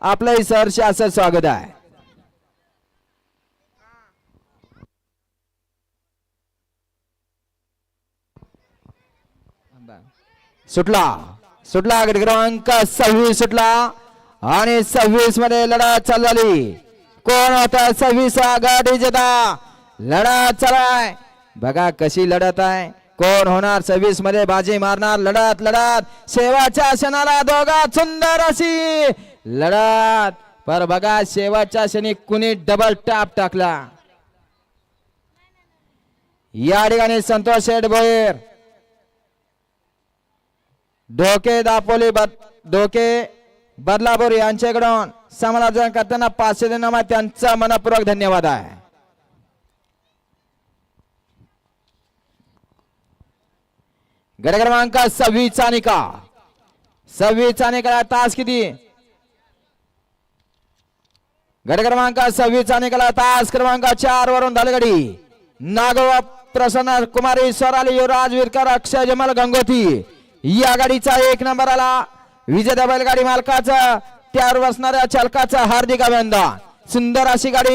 आपलंही सहर्ष असं स्वागत आहे. सुटला सुटला गट क्रमांक 26 सुटला आणि 26 मध्ये लढत चालू झाली. कोण होता 26 गट विजेता? लढत चालाय बघा कशी लढत आहे. कोण होणार 26 मध्ये बाजी मारणार? लढत लढत शेवटच्या क्षणाला दोघात सुंदर अशी लढत. पर बघा शेवटच्या क्षणी कुणी डबल टॅप टाकला. या ठिकाणी संतोष शेठ भोईर डोके दापोली डोके बदलापूर यांच्याकडून समालोचन करताना 500 देण्यामा त्यांचा मनपूर्वक धन्यवाद आहे. गट क्रमांक 26 चा निकाल. 26 चा निकाल तास किती? गट क्रमांक 26 चा निकाल तास क्रमांक 4 वरून धालगडी नागोबा प्रसन्न कुमारी स्वराली युवराज विरकर अक्षय जमल गंगोती या गाडीचा 1 नंबर आला. विजेता बैलगाडी मालकाचं त्यावर बसणाऱ्या चालकाचं हार्दिक अभिनंदन. सुंदर अशी गाडी